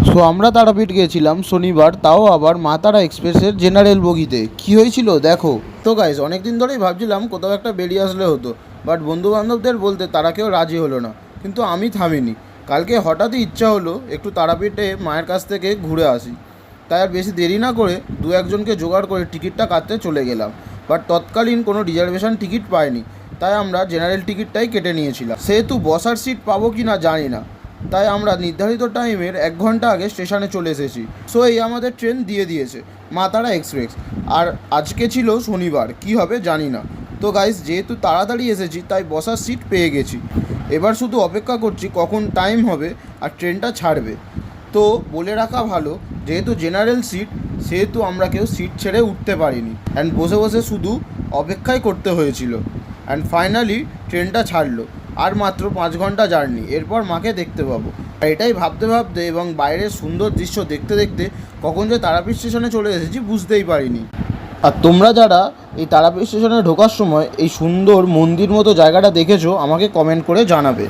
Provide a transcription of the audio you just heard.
So আমরা তারাপীঠ গিয়েছিলাম শনিবার, তাও আবার মা তারা এক্সপ্রেসের জেনারেল বগিতে। কি হয়েছিল দেখো। তো গাইজ, অনেক দিন ধরেই ভাবছিলাম কোথাও একটা বেরিয়ে আসলে হতো, বাট বন্ধুবান্ধবদের বলতে তারা কেউ রাজি হলো না। কিন্তু আমি থামিনি। কালকে হঠাৎই ইচ্ছা হলো একটু তারাপীঠে মায়ের কাছ থেকে ঘুরে আসি। তাই আর বেশি দেরি না করে দু একজনকে জোগাড় করে টিকিটটা কাটতে চলে গেলাম। বাট তৎকালীন কোনো রিজার্ভেশন টিকিট পাইনি, তাই আমরা জেনারেল টিকিটটাই কেটে নিয়েছিলাম। সেহেতু বসার সিট পাবো কি না জানি না, তাই আমরা নির্ধারিত টাইমের 1 ঘন্টা আগে স্টেশনে চলে এসেছি। সো এই আমাদের ট্রেন দিয়ে দিয়েছে মা তারা এক্সপ্রেস। আর আজকে ছিল শনিবার, কি হবে জানি না। তো গাইস, যেহেতু তাড়াতাড়ি এসেছি তাই বসার সিট পেয়ে গেছি। এবার শুধু অপেক্ষা করছি কখন টাইম হবে আর ট্রেনটা ছাড়বে। তো বলে রাখা ভালো, যেহেতু জেনারেল সিট, সেহেতু আমরা কেউ সিট ছেড়ে উঠতে পারিনি অ্যান্ড বসে বসে শুধু অপেক্ষাই করতে হয়েছিল। অ্যান্ড ফাইনালি ট্রেনটা ছাড়লো। আর মাত্র 5 ঘন্টা জার্নি, এরপর মাকে দেখতে পাবো। আর এটাই ভাবতে ভাবতে এবং বাইরের সুন্দর দৃশ্য দেখতে দেখতে কখন যে তারাপীঠ স্টেশনে চলে এসেছি বুঝতেই পারিনি। আর তোমরা যারা এই তারাপীঠ স্টেশনে ঢোকার সময় এই সুন্দর মন্দির মতো জায়গাটা দেখেছো, আমাকে কমেন্ট করে জানাবে।